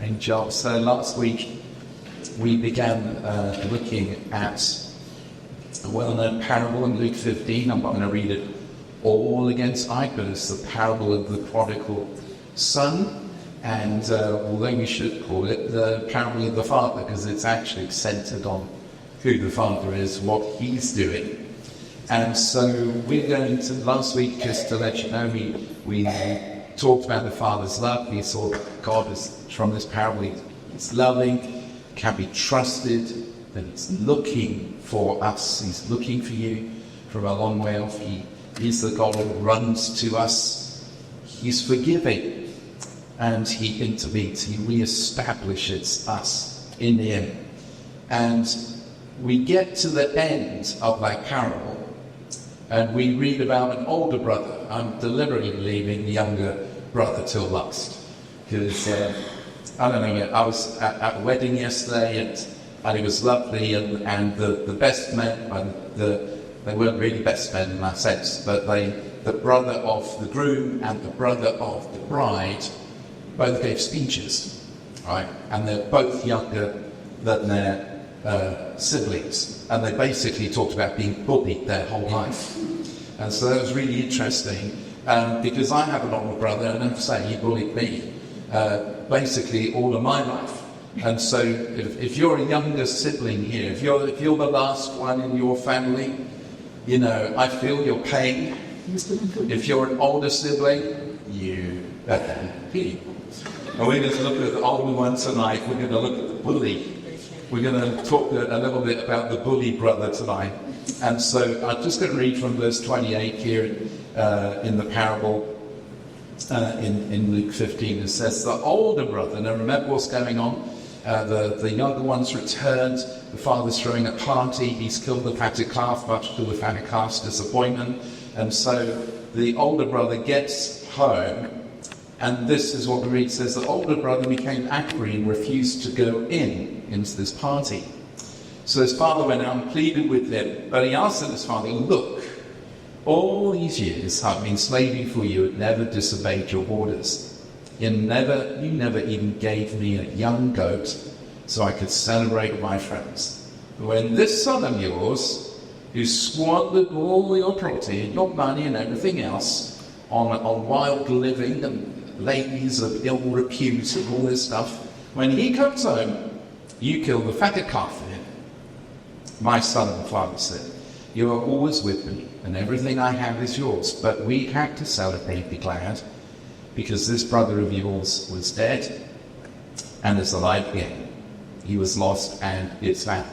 Angel. So last week we began looking at a well-known parable in Luke 15. I'm not going to read it all again tonight, but it's the parable of the Prodigal Son. And although we should call it the parable of the Father, because it's actually centered on who the Father is, what he's doing. And so we're going to, last week, just to let you know, we talked about the Father's love. We saw that God is, from this parable, he's loving, can be trusted, that he's looking for us. He's looking for you from a long way off. He's the God who runs to us. He's forgiving, and he intervenes. He reestablishes us in him. And we get to the end of that parable, and we read about an older brother. I'm deliberately leaving the younger brother till last, because I don't know. I was at a wedding yesterday, and it was lovely, and the best men, they weren't really best men in that sense, but the brother of the groom and the brother of the bride both gave speeches, right? And they're both younger than their siblings, and they basically talked about being bullied their whole life. And so that was really interesting, because I have an older brother, and I have to say he bullied me basically all of my life. And so if you're a younger sibling here, if you're the last one in your family, you know, I feel your pain. If you're an older sibling, you feel. And we're going to look at the older one tonight. We're going to look at the bully. We're going to talk a little bit about the bully brother tonight. And so I'm just going to read from verse 28 here in the parable in Luke 15. It says, the older brother, now remember what's going on, the younger one's returned, the father's throwing a party, he's killed the fatted calf, much to the fatted calf's disappointment. And so the older brother gets home, and this is what we read. It says, the older brother became angry and refused to go into this party. So his father went out and pleaded with him, but he answered his father, look, all these years I've been slaving for you and never disobeyed your orders. You never even gave me a young goat so I could celebrate with my friends. But when this son of yours, who squandered all your property and your money and everything else on wild living and ladies of ill repute and all this stuff, when he comes home, you kill the fatted calf for him. My son, the father said, you are always with me, and everything I have is yours. But we had to celebrate, be glad, because this brother of yours was dead and is alive again. He was lost and is found.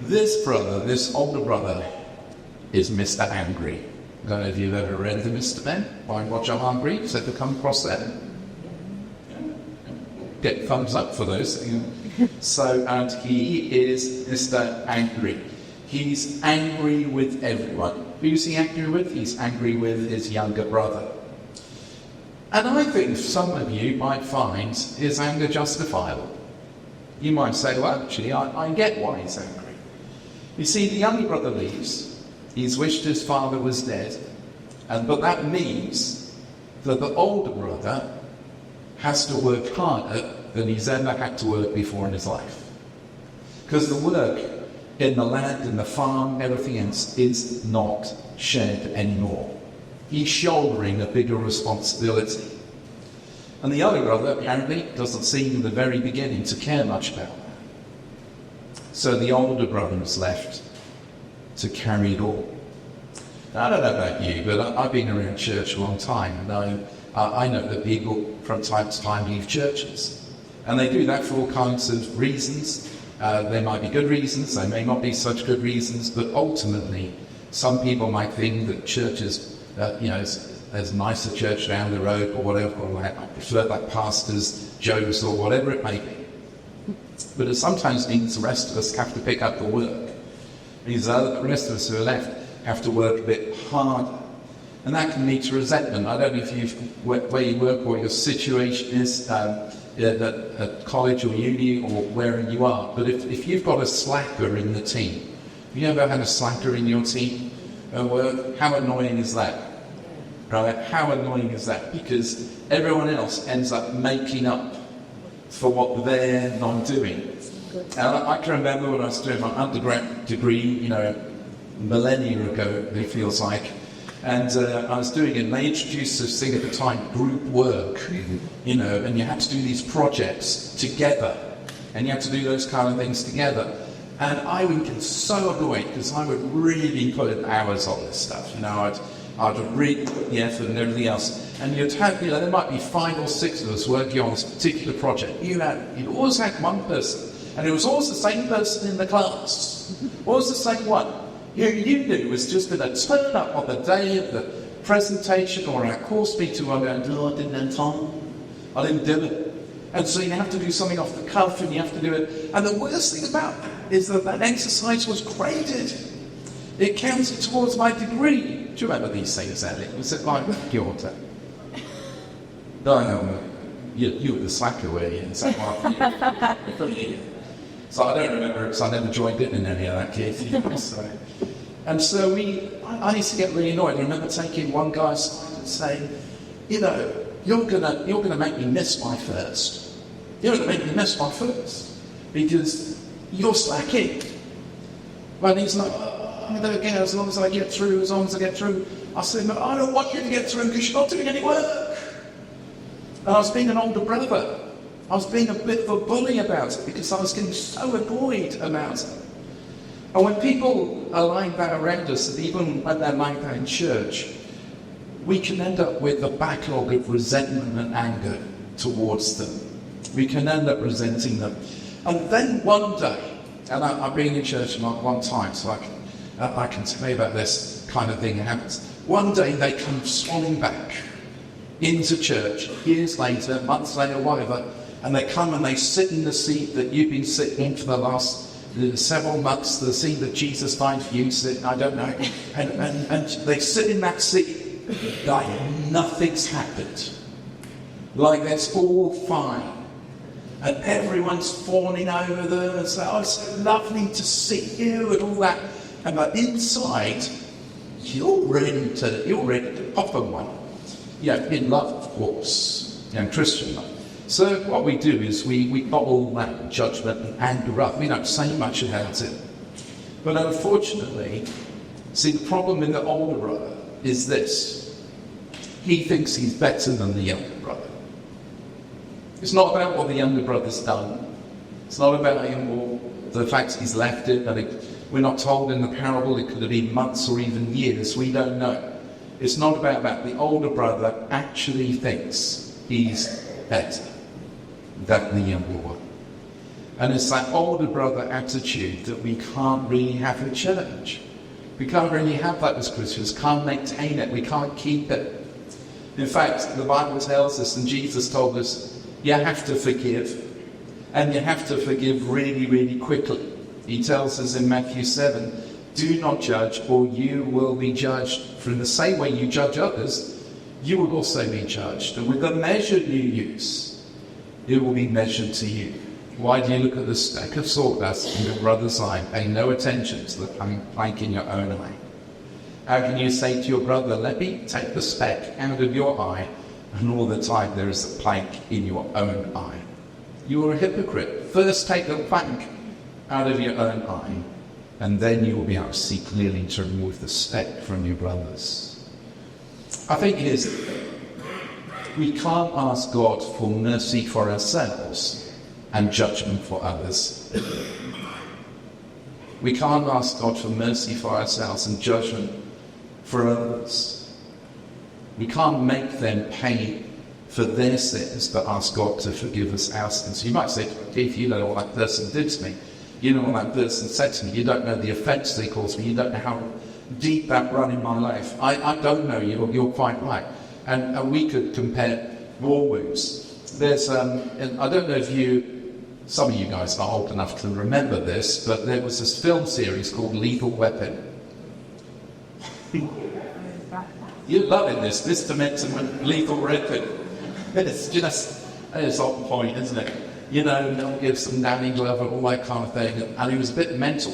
This brother, this older brother, is Mr. Angry. I don't know if you've ever read the Mr. Men by Roger Hungry. Has ever come across that? Get thumbs up for those. So, and he is Mr. Angry. He's angry with everyone. Who's he angry with? He's angry with his younger brother. And I think some of you might find his anger justifiable. You might say, well, actually, I get why he's angry. You see, the younger brother leaves. He's wished his father was dead. But that means that the older brother has to work harder than he's ever had to work before in his life. Because the work in the land, in the farm, everything else is not shared anymore. He's shouldering a bigger responsibility. And the other brother apparently doesn't seem in the very beginning to care much about that. So the older brother is left to carry it all. Now, I don't know about you, but I've been around church a long time, and I know that people from time to time leave churches. And they do that for all kinds of reasons. There might be good reasons, there may not be such good reasons, but ultimately, some people might think that churches, there's a nicer church down the road or whatever, or I prefer that pastor's Joe's or whatever it may be. But it sometimes means the rest of us have to pick up the work. It means the rest of us who are left have to work a bit harder. And that can lead to resentment. I don't know if where you work or your situation is, at college or uni or wherever you are, but if you've got a slacker in the team, have you ever had a slacker in your team at work? How annoying is that? Right? How annoying is that? Because everyone else ends up making up for what they're not doing. And I can remember when I was doing my undergrad degree, millennia ago, it feels like, and I was doing it, and they introduced this thing at the time, group work, and you had to do these projects together, and you had to do those kind of things together. And I would get so annoyed because I would really put hours on this stuff. I'd really put the effort and everything else. And you'd have, there might be 5 or 6 of us working on this particular project. You'd always had one person, and it was always the same person in the class, always the same one. Who you knew was just going to turn up on the day of the presentation or our course meeting, and going, "No, I didn't have time. I didn't do it." And so you have to do something off the cuff, and you have to do it. And the worst thing about it is that exercise was graded. It counted towards my degree. Do you remember these things, Elim? Was it like your time? No, you were the slacker, were you? Is that right? So I don't remember it because I never joined in any of that case. And so I used to get really annoyed. I remember taking one guy aside and saying, you're gonna make me miss my first. You're gonna make me miss my first because you're slacking. Well, he's like, I don't care, as long as I get through. I said, no, I don't want you to get through because you're not doing any work. And I was being an older brother. I was being a bit of a bully about it because I was getting so annoyed about it. And when people are like that around us, and even when they're like that in church, we can end up with a backlog of resentment and anger towards them. We can end up resenting them. And then one day, and I've been in church one time, so I can tell you about this kind of thing that happens. One day they come swanning back into church, years later, months later, whatever, and they come and they sit in the seat that you've been sitting in for the last several months, the seat that Jesus died for you to sit in, I don't know, and they sit in that seat like nothing's happened, like that's all fine. And everyone's fawning over them and saying, "Oh, it's so lovely to see you," and all that. And but inside, you're ready to pop them one. In love, of course, Christian love. So what we do is we bottle that judgment and anger up. We don't say much about it. But unfortunately, see, the problem in the older brother is this. He thinks he's better than the younger brother. It's not about what the younger brother's done. It's not about him or the fact he's left it. We're not told in the parable it could have been months or even years. We don't know. It's not about that. The older brother actually thinks he's better than the younger one. And it's that older brother attitude that we can't really have in church. We can't really have that as Christians. Can't maintain it. We can't keep it. In fact, the Bible tells us, and Jesus told us, you have to forgive. And you have to forgive really, really quickly. He tells us in Matthew 7, do not judge or you will be judged. From the same way you judge others, you will also be judged. And with the measure you use, it will be measured to you. Why do you look at the speck of sawdust in your brother's eye, paying no attention to the plank in your own eye? How can you say to your brother, let me take the speck out of your eye, and all the time there is a plank in your own eye? You are a hypocrite. First take the plank out of your own eye, and then you will be able to see clearly to remove the speck from your brother's. I think it is, we can't ask God for mercy for ourselves and judgment for others. We can't ask God for mercy for ourselves and judgment for others. We can't make them pay for their sins, but ask God to forgive us our sins. You might say, Keith, you know what that person did to me. You know what that person said to me. You don't know the offence they caused me. You don't know how deep that run in my life. I don't know. You're quite right. And we could compare war wounds. There's, and I don't know if some of you guys are old enough to remember this, but there was this film series called Lethal Weapon. You're loving this Mr. Lethal Weapon. It's just, it's on point, isn't it? Mel Gibson, Danny Glover, all that kind of thing. And he was a bit mental.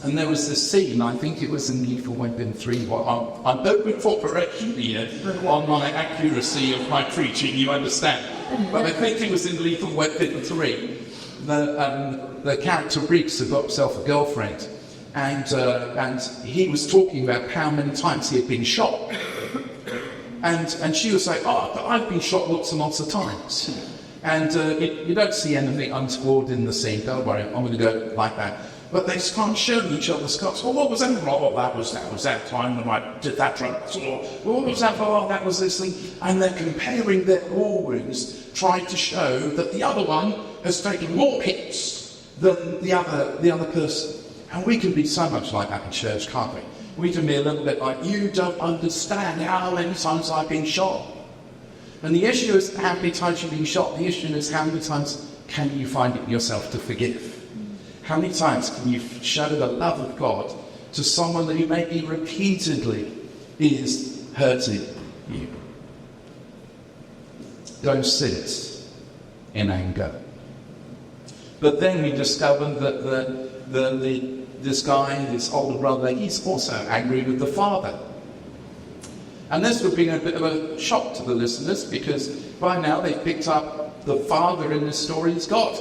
And there was this scene, I think it was in Lethal Weapon 3, I'm open for correction here on my accuracy of my preaching, you understand. But I think it was in Lethal Weapon 3. The character Briggs had got himself a girlfriend, and he was talking about how many times he had been shot. And she was like, oh, I've been shot lots and lots of times. And you don't see anything untoward in the scene, don't worry, I'm going to go like that. But they can't show each other scars. Well, what was that? Oh, that was that time when I did that drug. Or what was that? Oh, that was this thing. And they're comparing their war wounds, trying to show that the other one has taken more hits than the other person. And we can be so much like that in church, can't we? We can be a little bit like, you don't understand how many times I've been shot. And the issue is how many times you've been shot. The issue is how many times can you find it yourself to forgive? How many times can you show the love of God to someone who maybe repeatedly is hurting you? Don't sit in anger. But then we discovered that this guy, this older brother, he's also angry with the father. And this would have been a bit of a shock to the listeners, because by now they've picked up the father in this story is God.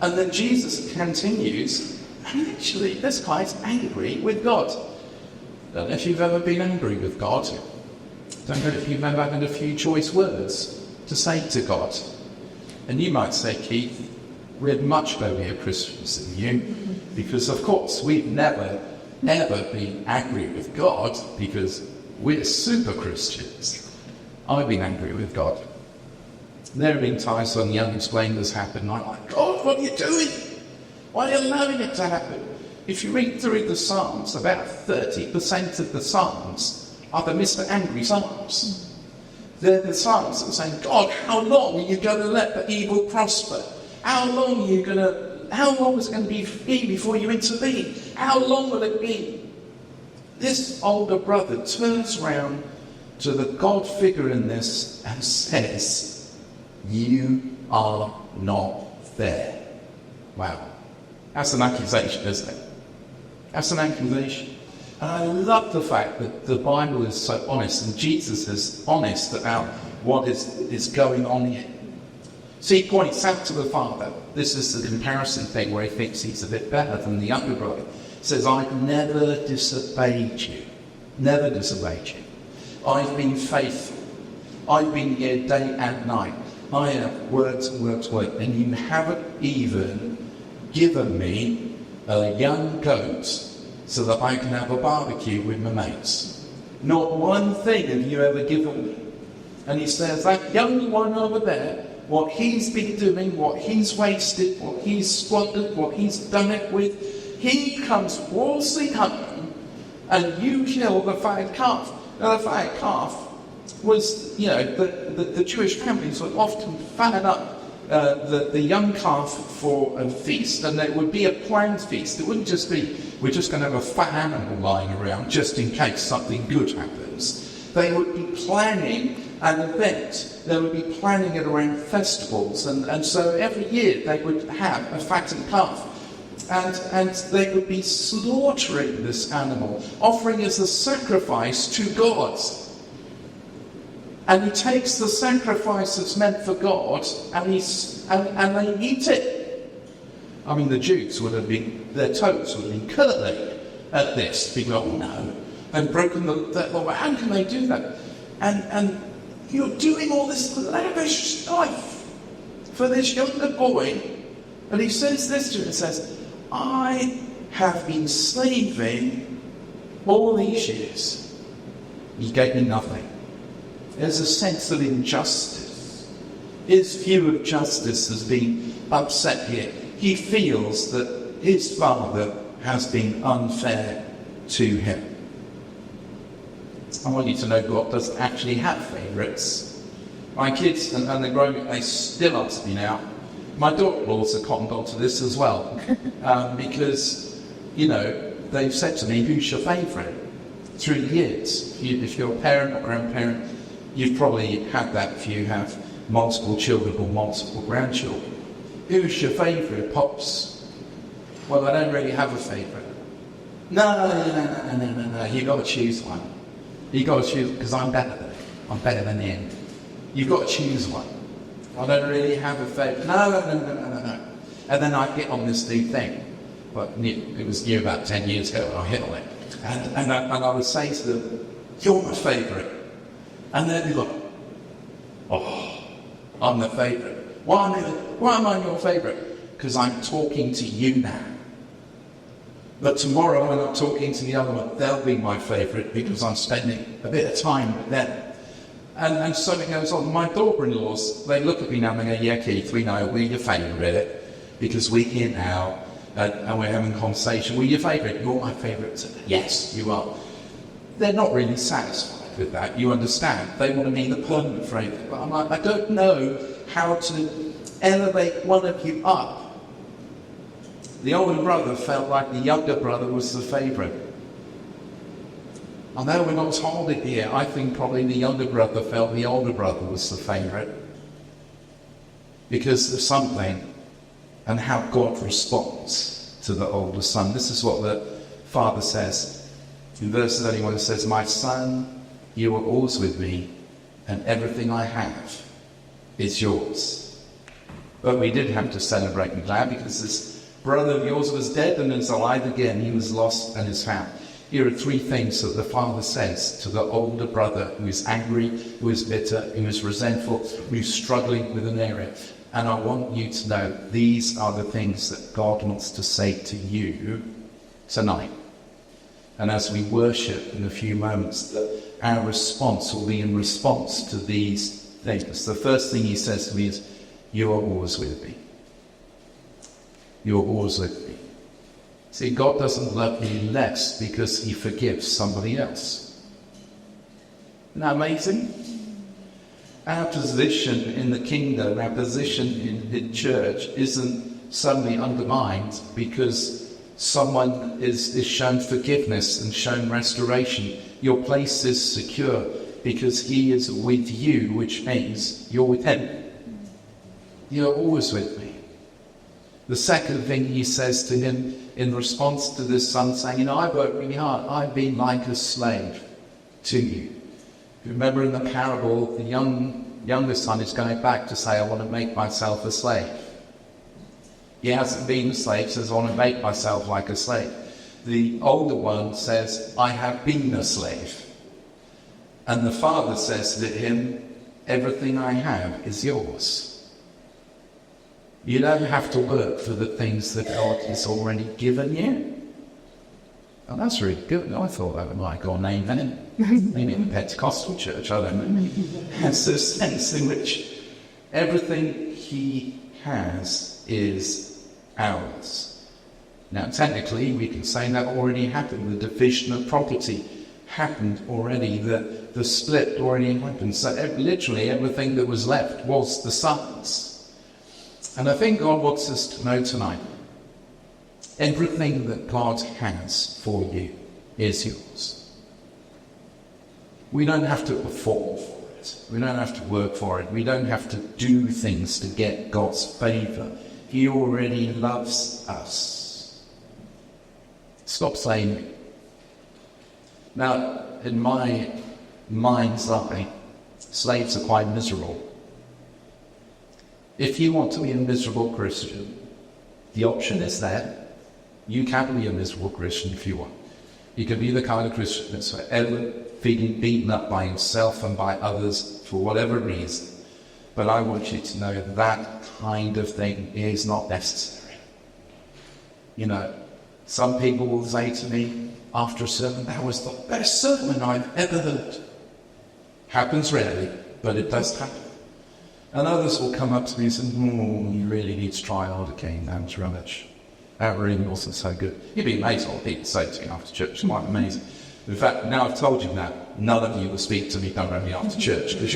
And then Jesus continues, and actually this guy's angry with God. Don't know if you've ever been angry with God. Don't know if you've ever had a few choice words to say to God. And you might say, Keith, we're much better Christians than you, because of course we've never, ever been angry with God, because we're super Christians. I've been angry with God. There have been times when the unexplained has happened, and I'm like, God, what are you doing? Why are you allowing it to happen? If you read through the Psalms, about 30% of the Psalms are the Mr. Angry Psalms. They're the Psalms that are saying, God, how long are you going to let the evil prosper? How long is it going to be before you intervene? How long will it be? This older brother turns round to the God figure in this and says, you are not there. Wow. That's an accusation, isn't it? That's an accusation. And I love the fact that the Bible is so honest, and Jesus is honest about what is going on here. See, he points out to the father, this is the comparison thing where he thinks he's a bit better than the younger brother. He says, I've never disobeyed you. Never disobeyed you. I've been faithful. I've been here day and night. I have worked, and you haven't even given me a young goat so that I can have a barbecue with my mates. Not one thing have you ever given me. And he says, that young one over there, what he's been doing, what he's wasted, what he's squandered, what he's done it with, he comes waltzing home and you kill the fatted calf. Now the fatted calf was, the Jewish families would often fatten up the young calf for a feast, and it would be a planned feast. It wouldn't just be, we're just going to have a fat animal lying around just in case something good happens. They would be planning an event. They would be planning it around festivals, and so every year they would have a fattened calf. And they would be slaughtering this animal, offering as a sacrifice to God. And he takes the sacrifice that's meant for God, and they eat it. I mean, the Jews their toes would have been curling at this. People go, oh no, they've broken the law. How can they do that? And you're doing all this lavish stuff for this younger boy. And he says this to him, he says, I have been slaving all these years. He gave me nothing. There's a sense of injustice. His view of justice has been upset here. He feels that his father has been unfair to him. I want you to know God doesn't actually have favourites. My kids, and they're growing, they still ask me now. My daughter-in-laws are cottoned onto this as well. Because, they've said to me, who's your favourite? Through the years. If you're a parent or grandparent, you've probably had that if you have multiple children or multiple grandchildren. Who's your favourite, Pops? Well, I don't really have a favourite. No. You've got to choose one. You've got to choose, because I'm better than him. I'm better than him. You've got to choose one. I don't really have a favourite. No. And then I hit on this new thing. But it was new about 10 years ago when I hit on it. And I would say to them, you're my favourite. And they'd be like, oh, I'm the favourite. Why am I your favourite? Because I'm talking to you now. But tomorrow when I'm talking to the other one, they'll be my favourite because I'm spending a bit of time with them. And so it goes on. My daughter-in-laws, they look at me now and they go, yeah, Keith, we know we're your favourite because we're here now. And we're having a conversation. Well, your favourite? You're my favourite. Yes, you are. They're not really satisfied with that. You understand? They want to be the permanent favourite. But I'm like, I don't know how to elevate one of you up. The older brother felt like the younger brother was the favourite. I know we're not told it here. I think probably the younger brother felt the older brother was the favourite because of something. And how God responds to the older son. This is what the father says. In verse 31 it says, my son, you are always with me, and everything I have is yours. But we did have to celebrate and glad because this brother of yours was dead and is alive again. He was lost and is found. Here are three things that the father says to the older brother who is angry, who is bitter, who is resentful, who is struggling with an area. And I want you to know these are the things that God wants to say to you tonight. And as we worship in a few moments, that our response will be in response to these things. The first thing he says to me is, you are always with me. You are always with me. See, God doesn't love me less because he forgives somebody else. Isn't that amazing? Our position in the kingdom, our position in the church isn't suddenly undermined because someone is shown forgiveness and shown restoration. Your place is secure because he is with you, which means you're with him. You're always with me. The second thing he says to him in response to this son saying, I worked really hard. I've been like a slave to you. Remember in the parable, the younger son is going back to say, I want to make myself a slave. He hasn't been a slave, says, I want to make myself like a slave. The older one says, I have been a slave. And the father says to him, everything I have is yours. You don't have to work for the things that God has already given you. Oh, that's really good. I thought that might go name then. Maybe in the Pentecostal church, I don't know. Has this sense in which everything he has is ours. Now, technically, we can say that already happened. The division of property happened already. The split already happened. So literally everything that was left was the son's. And I think God wants us to know tonight, everything that God has for you is yours. We don't have to perform for it. We don't have to work for it. We don't have to do things to get God's favour. He already loves us. Stop saying me. Now, in my mind's eye, slaves are quite miserable. If you want to be a miserable Christian, the option is there. You can be a miserable Christian if you want. You can be the kind of Christian that's forever feeling beaten up by himself and by others for whatever reason. But I want you to know that kind of thing is not necessary. You know, some people will say to me after a sermon, that was the best sermon I've ever heard. Happens rarely, but it does happen. And others will come up to me and say, you really need to try harder, Kane. That was rubbish. That really wasn't so good. You'd be amazed what people say to me after church. It's quite amazing. In fact, now I've told you that, none of you will speak to me directly after church, because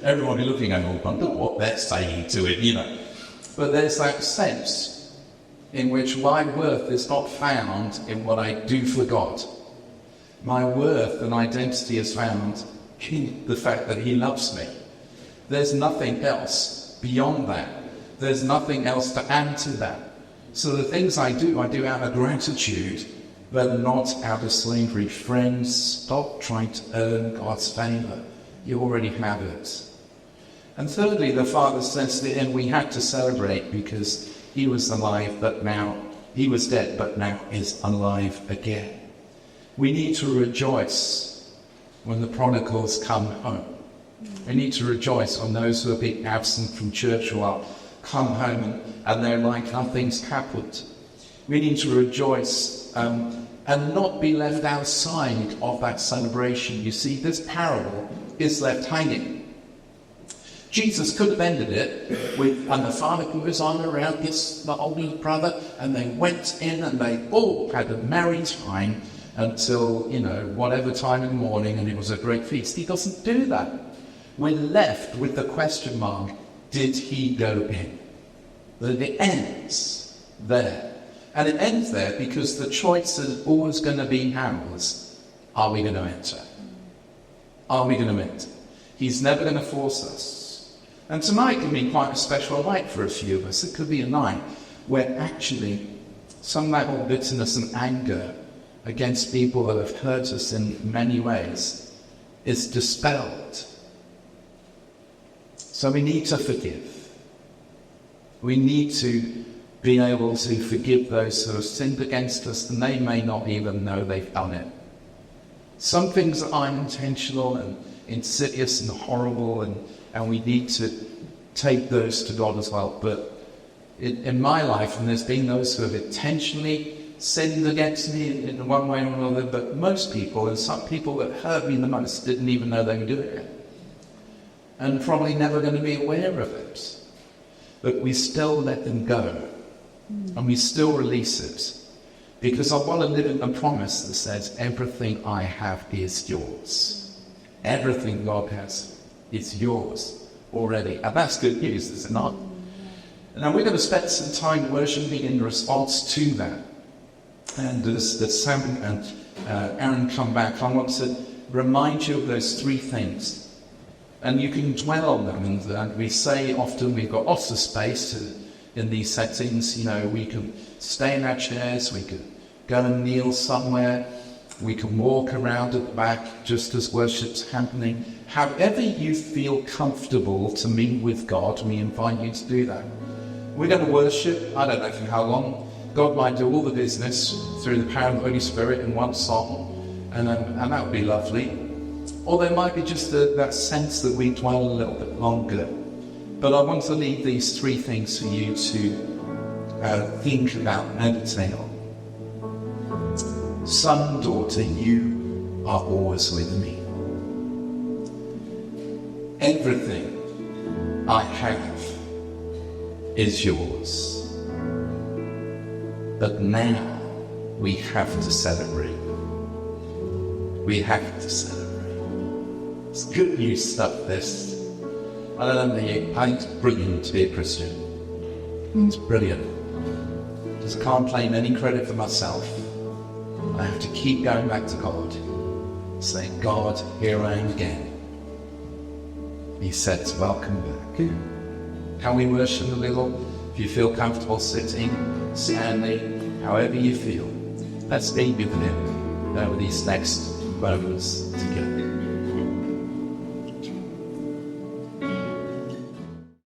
everyone will be looking at me, wonder what they're saying to it, you know. But there's that sense in which my worth is not found in what I do for God. My worth and identity is found in the fact that he loves me. There's nothing else beyond that. There's nothing else to add to that. So the things I do out of gratitude, but not out of slavery. Friends, stop trying to earn God's favour. You already have it. And thirdly, the Father says that and we had to celebrate because he was alive, but now he was dead, but now is alive again. We need to rejoice when the prodigals come home. We need to rejoice on those who have been absent from church or are come home and they're like nothing's happened. We need to rejoice and not be left outside of that celebration. You see, this parable is left hanging. Jesus could have ended it with, and the father goes on around, gets the older brother, and they went in and they all had a merry time until, whatever time in the morning, and it was a great feast. He doesn't do that. We're left with the question mark, did he go in? But it ends there. And it ends there because the choice is always going to be ours. Are we going to enter? Are we going to enter? He's never going to force us. And tonight can be quite a special night for a few of us. It could be a night where actually some level of bitterness and anger against people that have hurt us in many ways is dispelled. So we need to forgive. We need to be able to forgive those who have sinned against us, and they may not even know they've done it. Some things are unintentional and insidious and horrible, and we need to take those to God as well. But in my life, and there's been those who have intentionally sinned against me in one way or another, but most people, and some people that hurt me the most, didn't even know they were doing it. And probably never going to be aware of it. But we still let them go. And we still release it. Because I want to live in the promise that says, everything I have is yours. Everything God has is yours already. And that's good news, is it not? And we're going to spend some time worshiping in response to that. And as Sam and Aaron come back, I want to remind you of those three things. And you can dwell on them. And we say often we've got lots of space in these settings. We can stay in our chairs, we can go and kneel somewhere, we can walk around at the back just as worship's happening. However you feel comfortable to meet with God, we invite you to do that. We're going to worship, I don't know for how long. God might do all the business through the power of the Holy Spirit in one song, and that would be lovely. Or there might be just that sense that we dwell a little bit longer. But I want to leave these three things for you to think about, meditate on. Son, daughter, you are always with me. Everything I have is yours. But now we have to celebrate. We have to celebrate. It's good news stuff, this. I don't know, it's brilliant to be a Christian. It's brilliant. Just can't claim any credit for myself. I have to keep going back to God, saying, God, here I am again. He says, welcome back. Can we worship a little? If you feel comfortable sitting, standing, however you feel, let's be with him over these next moments together.